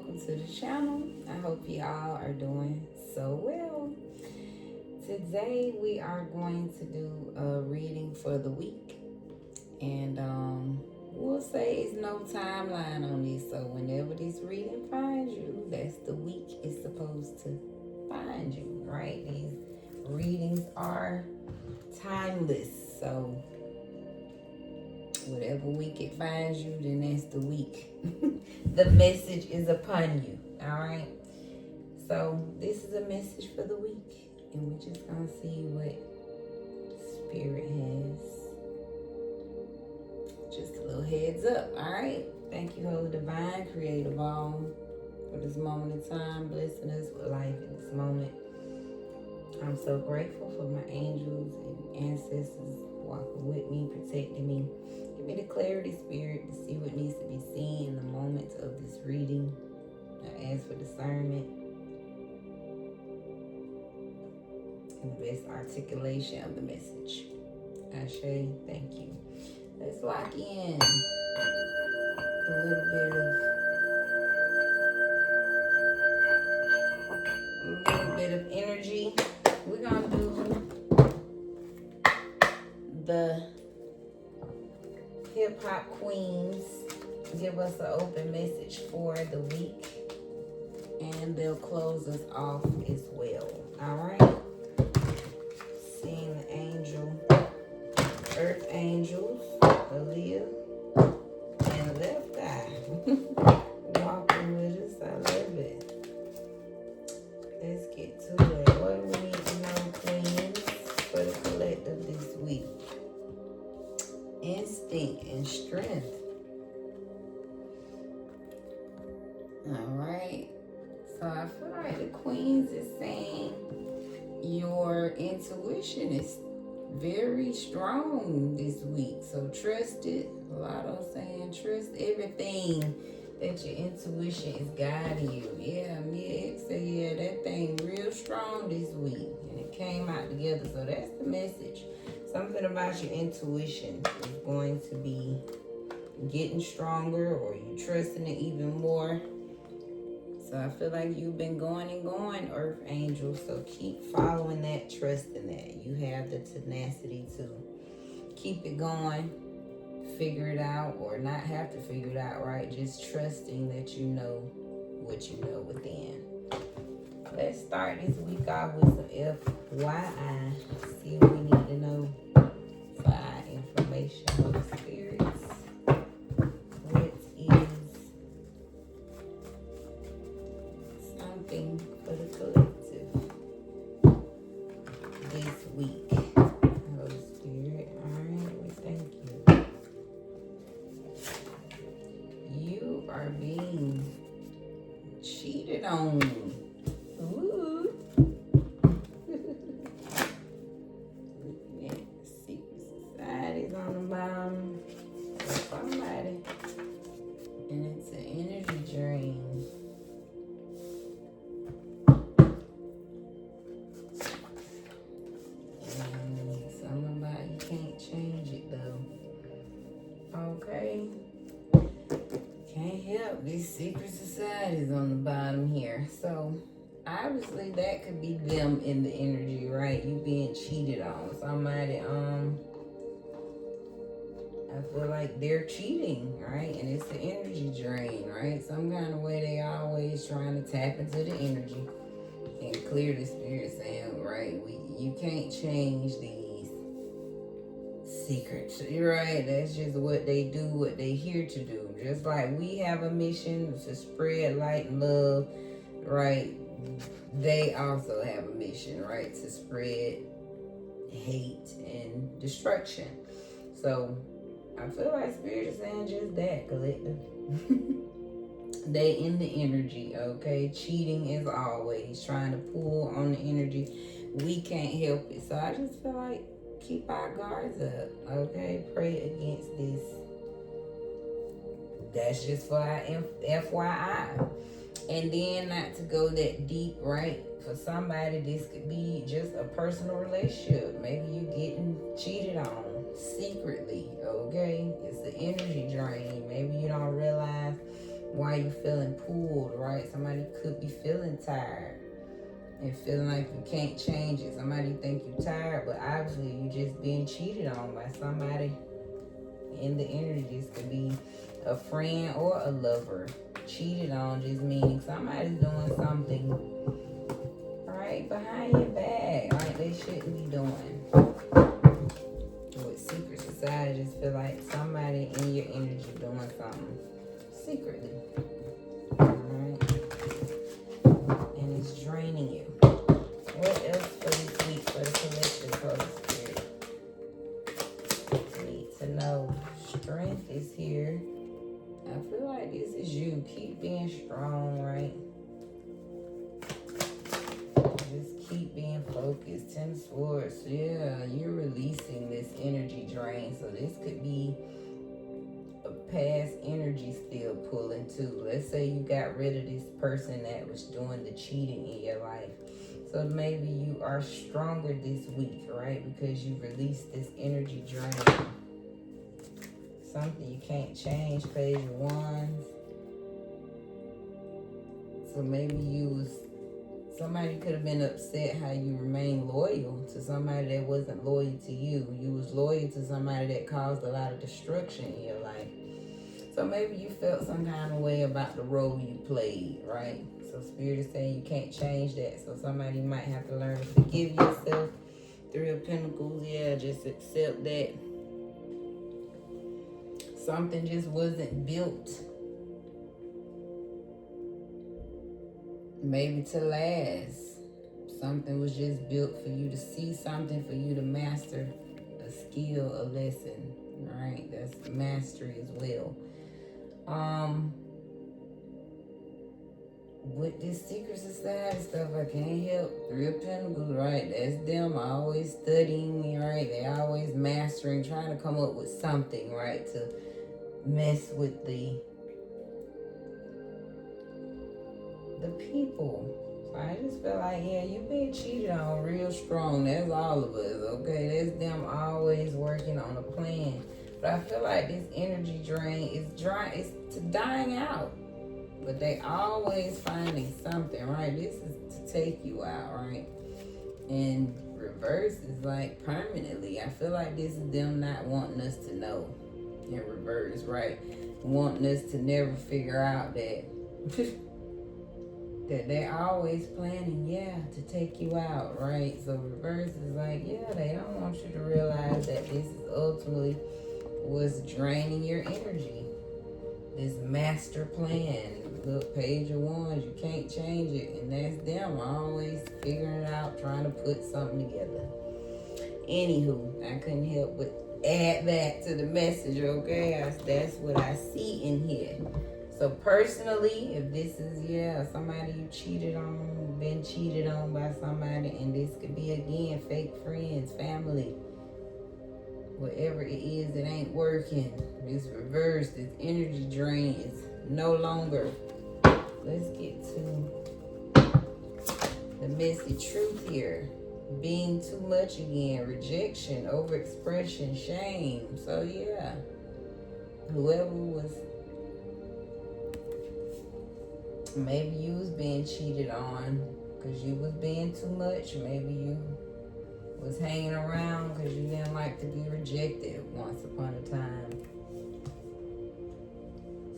welcome to the channel. I hope y'all are doing so well. Today we are going to do a reading for the week, and we'll say it's no timeline on this, so whenever this reading finds you, that's the week it's supposed to find you, right? These readings are timeless, so whatever week it finds you, then that's the week. The message is upon you. All right. So this is a message for the week, and we're just gonna see what Spirit has. Just a little heads up. All right. Thank you, Holy Divine, Creator of all, for this moment in time, blessing us with life in this moment. I'm so grateful for my angels and ancestors walking with me, protecting me. Give me the clarity, Spirit, to see what needs to be seen in the moments of this reading. I ask for discernment and the best articulation of the message. Ashe, thank you. Let's lock in a little bit of energy. We're gonna do the hip hop queens give us an open message for the week, and they'll close us off as well. All right. Seeing the angel, earth angels, Aaliyah, and left eye walking with us. I love it. Let's get to it. What do we need to know, queens, for the collective this week? Instinct and strength. All right. So I feel like the queens is saying your intuition is very strong this week. So trust it. A lot of saying trust everything that your intuition is guiding you. Yeah, that thing real strong this week. And it came out together. So that's the message. Something about your intuition is going to be getting stronger, or you trusting it even more. So I feel like you've been going and going, Earth Angel. So keep following that, trusting that. You have the tenacity to keep it going, figure it out, or not have to figure it out, right? Just trusting that you know what you know within. Let's start this week off with some FYI. See what we need to know for our information of the spirits. What is something for the collective this week? Holy Spirit, alright, we thank you. You are being cheated on. Ooh. Secret societies on the bottom for somebody, and it's an energy drain. Something about you can't change it though. Okay. Can't help these secret societies on the bottom here. So obviously that could be them in the energy, right? You being cheated on. Somebody, I feel like they're cheating, right? And it's the energy drain, right? Some kind of way they always trying to tap into the energy and clear the spirit saying, right, you can't change these secrets. You're right. That's just what they do, what they here to do. Just like we have a mission to spread light and love, right? They also have a mission, right? To spread hate and destruction. So I feel like Spirit is saying just that, collective. They in the energy, okay? Cheating as always, trying to pull on the energy. We can't help it. So I just feel like keep our guards up, okay? Pray against this. That's just for our FYI. And then not to go that deep, right? For somebody, this could be just a personal relationship. Maybe you getting cheated on secretly, okay? It's the energy drain. Maybe you don't realize why why you feeling pulled, right? Somebody could be feeling tired and feeling like you can't change it. Somebody think you tired, but obviously you just being cheated on by somebody in the energy. This could be a friend or a lover. Cheated on just meaning somebody's doing something right behind your back, right? They shouldn't be doing. With secret society, just feel like somebody in your energy doing something secretly, alright? And it's draining you. What else for this week for the collective, Holy Spirit? Need to know. Strength is here. I feel like this is you. Keep being strong, right? Just keep being focused. 10 swords. Yeah, you're releasing this energy drain. So this could be a past energy still pulling too. Let's say you got rid of this person that was doing the cheating in your life. So maybe you are stronger this week, right? Because you released this energy drain. Something you can't change, Page of Wands. So maybe somebody could have been upset how you remained loyal to somebody that wasn't loyal to you. You was loyal to somebody that caused a lot of destruction in your life. So maybe you felt some kind of way about the role you played, right? So Spirit is saying you can't change that. So somebody might have to learn to forgive yourself. Three of Pentacles, yeah, just accept that something just wasn't built maybe to last. Something was just built for you to see something, for you to master a skill, a lesson, right? That's mastery as well. With this secret society stuff, I can't help. Three of Pentacles, right? That's them always studying, right? They always mastering, trying to come up with something, right? To mess with the people. So I just feel like, yeah, you been cheated on real strong. That's all of us, okay? That's them always working on a plan. But I feel like this energy drain is it's dying out. But they always finding something, right? This is to take you out, right? And reverse is like permanently. I feel like this is them not wanting us to know. In reverse, right? Wanting us to never figure out that that they're always planning, yeah, to take you out, right? So reverse is like, yeah, they don't want you to realize that this is ultimately what's draining your energy. This master plan. Look, Page of Wands, you can't change it. And that's them always figuring it out, trying to put something together. Anywho, I couldn't help but add that to the message, okay? That's what I see in here. So personally, if this is, yeah, somebody you cheated on, been cheated on by somebody, and this could be, again, fake friends, family, whatever it is, it ain't working. This reverse, this energy drain is no longer. Let's get to the messy truth here. Being too much again, rejection, overexpression, shame. So yeah, whoever was, maybe you was being cheated on because you was being too much. Maybe you was hanging around because you didn't like to be rejected once upon a time.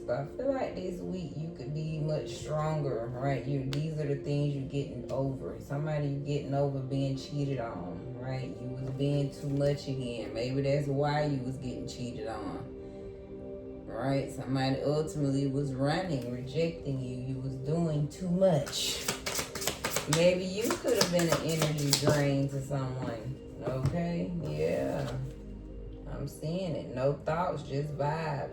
So I feel like this week you could be much stronger, right? These are the things you're getting over. Somebody you're getting over being cheated on, right? You was being too much again. Maybe that's why you was getting cheated on, right? Somebody ultimately was running, rejecting you. You was doing too much. Maybe you could have been an energy drain to someone, okay? Yeah, I'm seeing it. No thoughts, just vibe.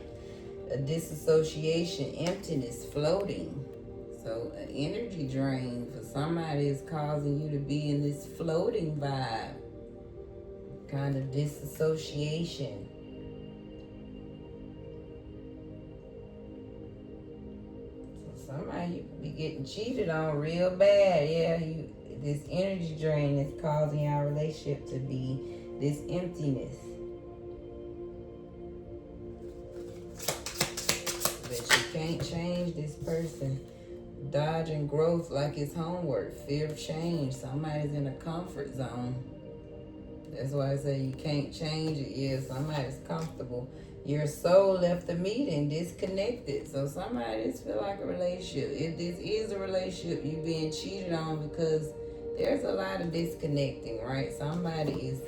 A disassociation, emptiness, floating. So an energy drain for somebody is causing you to be in this floating vibe. Kind of disassociation. So somebody you could be getting cheated on real bad. Yeah, this energy drain is causing our relationship to be this emptiness. Can't can't change this person. Dodging growth like it's homework. Fear of change. Somebody's in a comfort zone. That's why I say you can't change it. Yeah, somebody's comfortable. Your soul left the meeting disconnected. So somebody just feel like a relationship. If this is a relationship, you being cheated on because there's a lot of disconnecting, right? Somebody is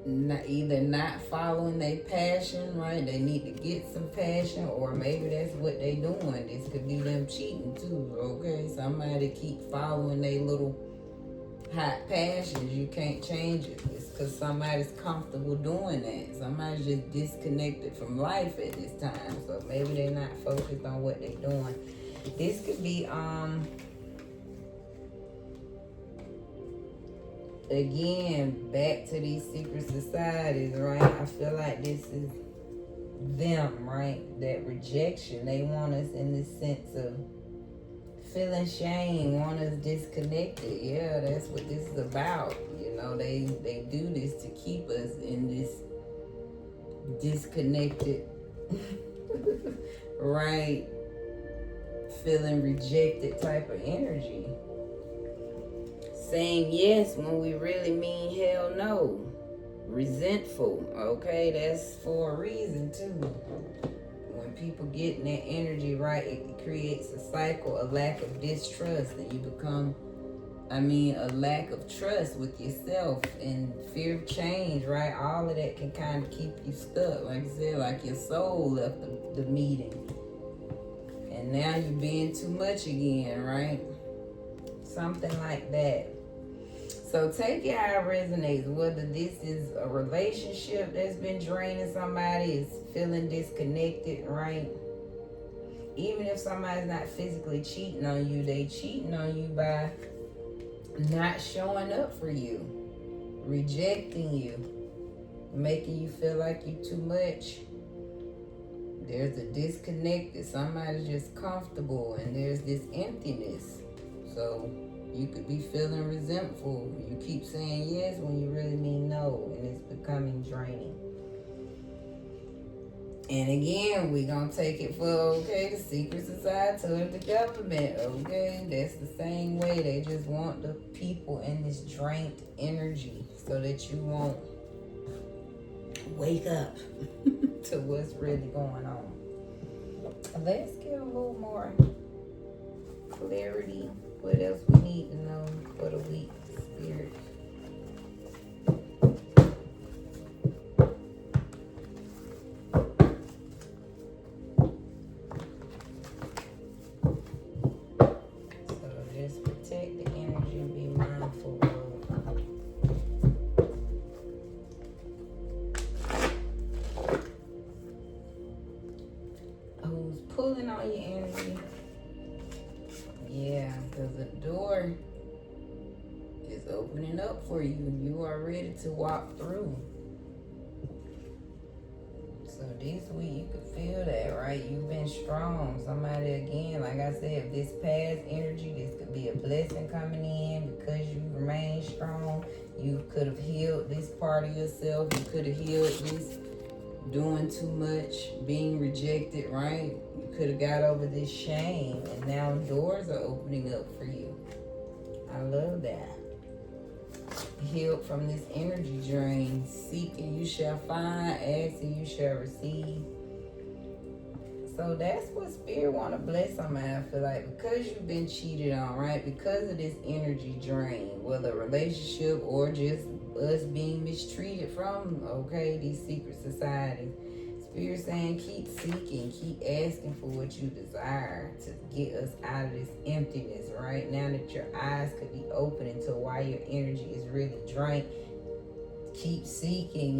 either not following their passion, right? They need to get some passion, or maybe that's what they doing. This could be them cheating too, okay? Somebody keep following their little hot passions. You can't change it. It's because somebody's comfortable doing that. Somebody's just disconnected from life at this time, so maybe they're not focused on what they're doing. This could be again, back to these secret societies, right? I feel like this is them, right? That rejection. They want us in this sense of feeling shame, want us disconnected. Yeah, that's what this is about. You know, they do this to keep us in this disconnected, right? Feeling rejected type of energy. Saying yes when we really mean hell no. Resentful, okay? That's for a reason too. When people get in that energy, right, it creates a cycle, a lack of distrust, and you become, a lack of trust with yourself and fear of change, right? All of that can kind of keep you stuck. Like I said, like your soul left the meeting. And now you're being too much again, right? Something like that. So take it how it resonates. Whether this is a relationship that's been draining somebody, is feeling disconnected, right? Even if somebody's not physically cheating on you, they cheating on you by not showing up for you, rejecting you, making you feel like you too much. There's a disconnect. Somebody's just comfortable, and there's this emptiness. So you could be feeling resentful. You keep saying yes when you really mean no, and it's becoming draining. And again, we're going to take it for, the secret society or the government, okay? That's the same way. They just want the people in this drained energy so that you won't wake up to what's really going on. Let's get a little more clarity. What else we need to know for the week, Spirit? So just protect the energy and be mindful of who's pulling on your energy. Yeah, because the door is opening up for you. You are ready to walk through. So this week you can feel that, right? You've been strong. Somebody, again, like I said, if this past energy, this could be a blessing coming in because you remain strong. You could have healed this part of yourself. You could have healed this doing too much, being rejected, right? You could have got over this shame, and now doors are opening up for you. I love that. Healed from this energy drain. Seek and you shall find, ask and you shall receive. So that's what Spirit want to bless somebody. I feel like because you've been cheated on, right? Because of this energy drain, whether a relationship or just us being mistreated from, these secret societies. Spirit saying keep seeking, keep asking for what you desire to get us out of this emptiness, right? Now that your eyes could be opening to why your energy is really drained. Keep seeking,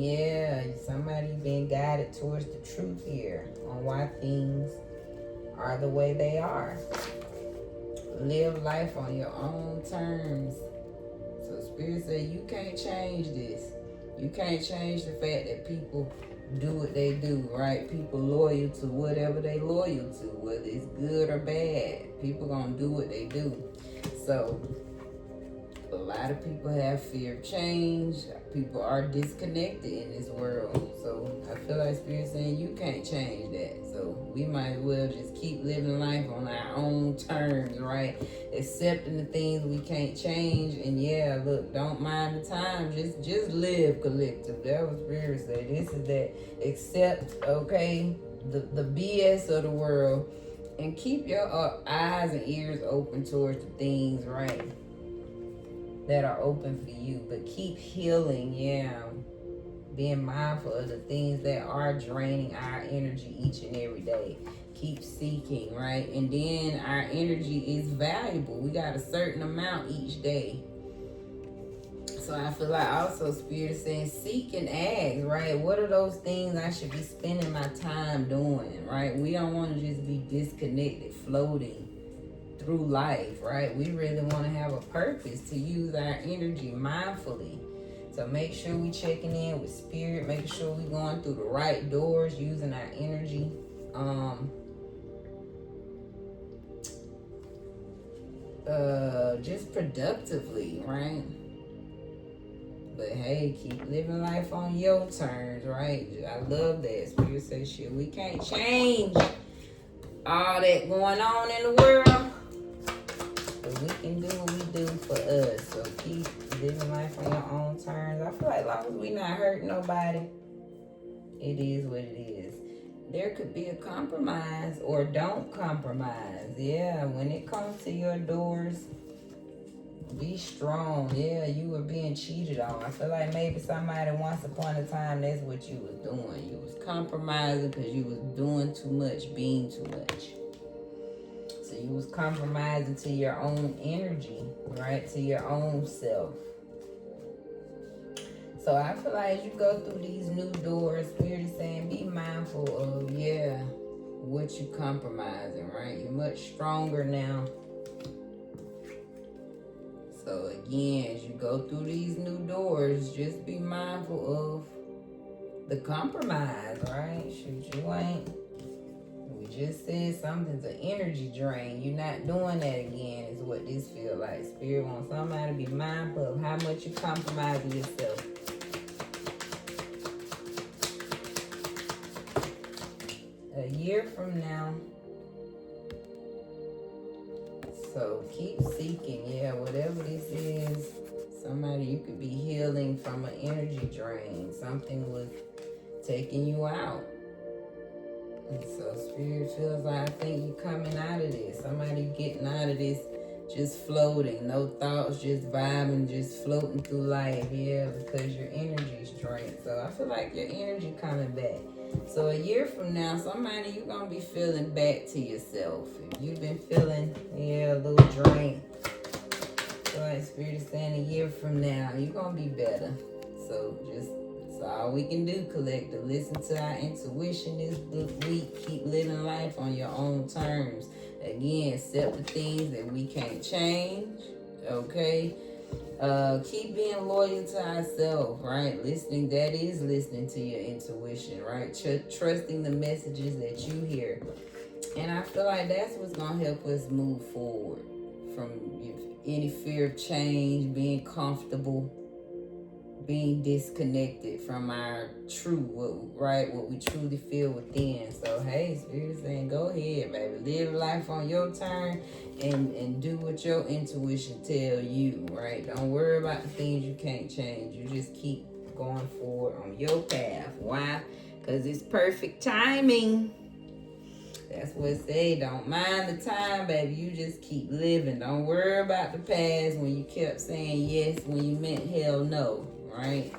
somebody being guided towards the truth here on why things are the way they are. Live life on your own terms. So Spirit said you can't change this. You can't change the fact that people do what they do, right? People loyal to whatever they loyal to, whether it's good or bad. People gonna do what they do. So lot of people have fear of change. People are disconnected in this world. So I feel like Spirit saying you can't change that. So we might as well just keep living life on our own terms, right? Accepting the things we can't change. And yeah, look, don't mind the time. Just live, collective. That was Spirit said. This is that. Accept, okay, the BS of the world. And keep your eyes and ears open towards the things, right, that are open for you. But keep healing, yeah. Being mindful of the things that are draining our energy each and every day. Keep seeking, right? And then our energy is valuable. We got a certain amount each day. So I feel like also Spirit is saying seek and ask, right? What are those things I should be spending my time doing, right? We don't want to just be disconnected, floating through life, right? We really want to have a purpose to use our energy mindfully. So make sure we checking in with Spirit, making sure we going through the right doors, using our energy. Just productively, right? But hey, keep living life on your terms, right? I love that. Spirit says shit. We can't change all that going on in the world, but we can do what we do for us. So keep living life on your own terms. I feel like as long as we not hurting nobody, it is what it is. There could be a compromise or don't compromise. Yeah, when it comes to your doors, be strong. Yeah, you were being cheated on. I feel like maybe somebody once upon a time, that's what you was doing. You was compromising because you was doing too much, being too much. So you was compromising to your own energy, right? To your own self. So I feel like as you go through these new doors, Spirit is saying be mindful of, yeah, what you compromising, right? You're much stronger now. So again, as you go through these new doors, just be mindful of the compromise, right? Shoot, you ain't, we just said something's an energy drain. You're not doing that again is what this feel like. Spirit wants somebody to be mindful of how much you compromising yourself. A year from now. So keep seeking, yeah, whatever this is. Somebody, you could be healing from an energy drain. Something was taking you out. And so Spirit feels like, I think you coming out of this. Somebody getting out of this just floating. No thoughts, just vibing, just floating through life. Yeah, because your energy's drained. So I feel like your energy coming back. So a year from now, somebody, you're going to be feeling back to yourself. If you've been feeling, yeah, a little drained. So like Spirit is saying a year from now, you're going to be better. So just, that's all we can do, collective. Listen to our intuition this week. Keep living life on your own terms. Again, accept the things that we can't change, okay? Keep being loyal to ourselves, right? Listening, that is listening to your intuition, right? Trusting the messages that you hear. And I feel like that's what's going to help us move forward from any fear of change, being comfortable, being disconnected from our true, right? What we truly feel within. So, hey, Spirit is saying, go ahead, baby. Live life on your turn and do what your intuition tell you, right? Don't worry about the things you can't change. You just keep going forward on your path. Why? Because it's perfect timing. That's what it say. Don't mind the time, baby. You just keep living. Don't worry about the past when you kept saying yes when you meant hell no, right?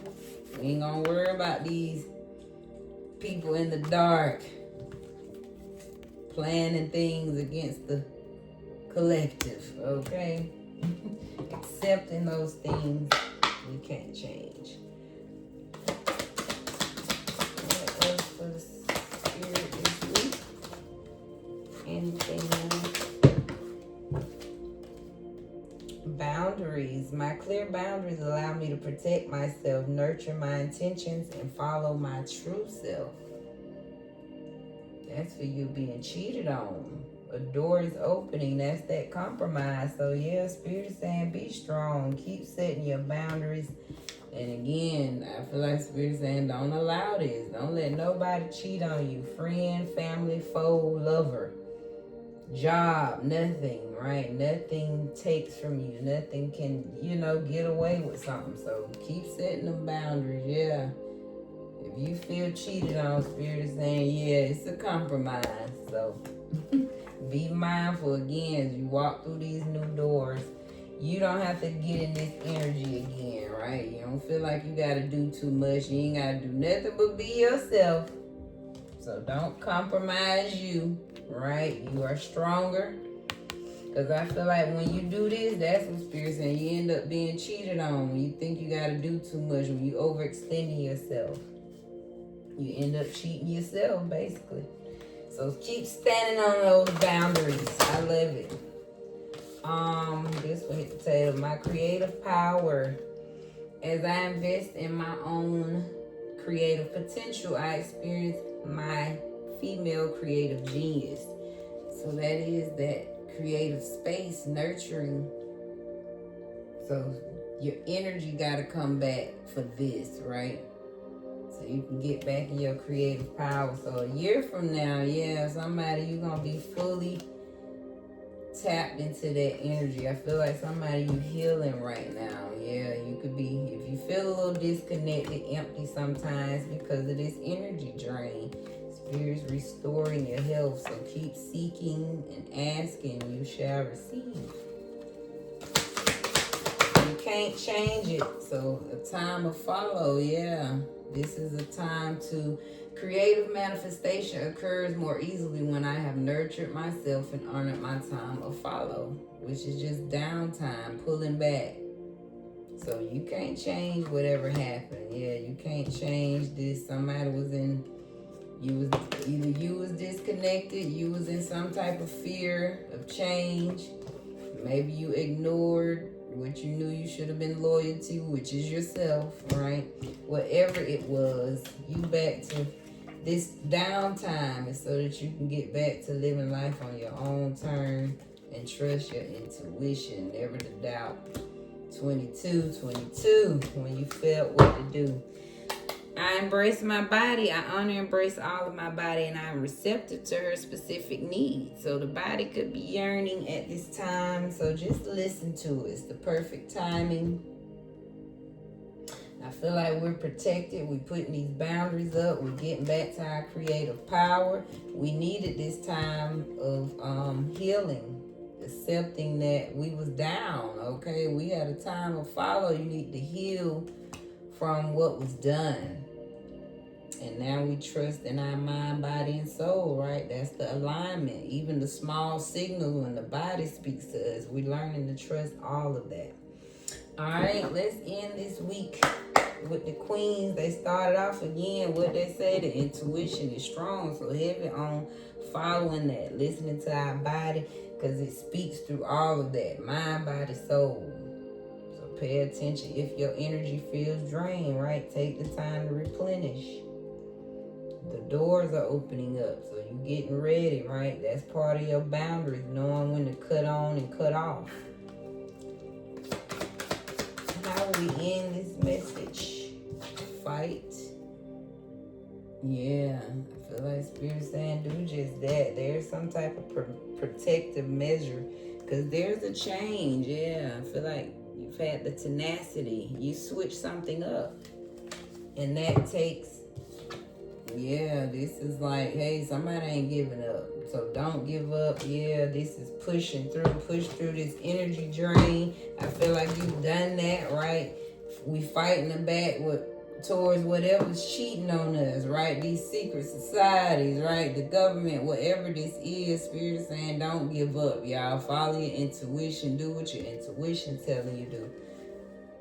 We ain't gonna worry about these people in the dark planning things against the collective, okay? Accepting those things we can't change. What else for the Spirit this week? Anything else? Boundaries. My clear boundaries allow me to protect myself, nurture my intentions, and follow my true self. That's for you being cheated on. a door is opening. That's that compromise. So yeah, Spirit is saying be strong. Keep setting your boundaries. And again, I feel like Spirit is saying don't allow this. Don't let nobody cheat on you. Friend, family, foe, lover, job, nothing, right? Nothing takes from you. Nothing can, get away with something. So keep setting them boundaries, yeah. If you feel cheated on, Spirit is saying, yeah, it's a compromise. So be mindful again as you walk through these new doors. You don't have to get in this energy again, right? You don't feel like you got to do too much. You ain't got to do nothing but be yourself. So don't compromise you, right? You are stronger. Because I feel like when you do this, that's what Spirit's saying. You end up being cheated on when you think you got to do too much, when you overextending yourself. You end up cheating yourself, basically. So keep standing on those boundaries. I love it. This will hit the table. My creative power. As I invest in my own creative potential, I experience my female creative genius. So that is that creative space, nurturing. So your energy got to come back for this, right? So you can get back in your creative power. So a year from now, yeah, somebody, you're going to be fully tapped into that energy. I feel like somebody you healing right now. Yeah, you could be, if you feel a little disconnected, empty sometimes because of this energy drain. Spirit's restoring your health. So keep seeking and asking, you shall receive. You can't change it. So a time of follow, yeah. This is a time to creative manifestation occurs more easily when I have nurtured myself and honored my time of follow, which is just downtime, pulling back. So you can't change whatever happened. Yeah, you can't change this. Somebody was in, either you was disconnected, you was in some type of fear of change. Maybe you ignored what you knew you should have been loyal to, which is yourself, right? Whatever it was, you back to this downtime is so that you can get back to living life on your own terms and trust your intuition, never to doubt. 22, when you felt what to do. I embrace my body. I honor and embrace all of my body, and I'm receptive to her specific needs. So the body could be yearning at this time. So just listen to it. It's the perfect timing. I feel like we're protected. We're putting these boundaries up. We're getting back to our creative power. We needed this time of healing, accepting that we was down, okay? We had a time of follow. You need to heal from what was done. And now we trust in our mind, body, and soul, right? That's the alignment. Even the small signals when the body speaks to us, we're learning to trust all of that. All right, let's end this week with the queens. They started off again, what they say, the intuition is strong. So heavy on following that, listening to our body, because it speaks through all of that. Mind, body, soul. So pay attention if your energy feels drained, right? Take the time to replenish. The doors are opening up, so you're getting ready, right? That's part of your boundaries, knowing when to cut on and cut off. How we end this message? Fight. Yeah, I feel like Spirit saying do just that. There's some type of protective measure because there's a change. Yeah, I feel like you've had the tenacity. You switch something up, and that takes. Yeah, this is like, hey, somebody ain't giving up. So don't give up. Yeah, this is push through this energy drain. I feel like you've done that, right? We fighting the back towards whatever's cheating on us, right? These secret societies, right? The government, whatever this is, Spirit is saying don't give up, y'all. Follow your intuition. Do what your intuition telling you to do.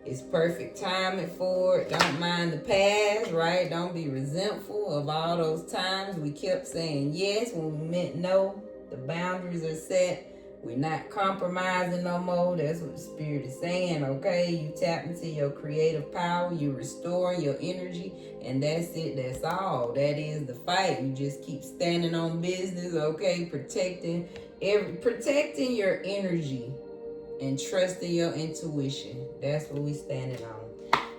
It's perfect timing for it. Don't mind the past, right? Don't be resentful of all those times we kept saying yes when we meant no. The boundaries are set, We're not compromising no more. That's what the Spirit is saying, okay? You tap into your creative power. You restoring your energy. And that's it. That's all. That is the fight. You just keep standing on business, okay? Protecting your energy and trusting your intuition. That's what we standing on.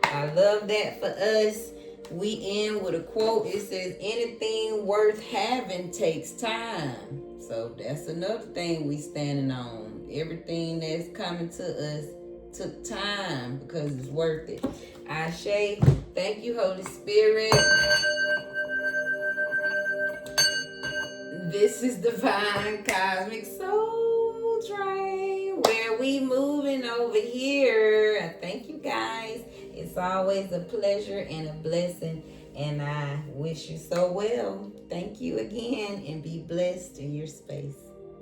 I love that for us. We end with a quote. It says, anything worth having takes time. So that's another thing we standing on. Everything that's coming to us took time because it's worth it. Ashe, thank you, Holy Spirit. This is Divine Cosmic Soul Train, where we moving over here. I thank you guys. It's always a pleasure and a blessing, and I wish you so well. Thank you again, and be blessed in your space.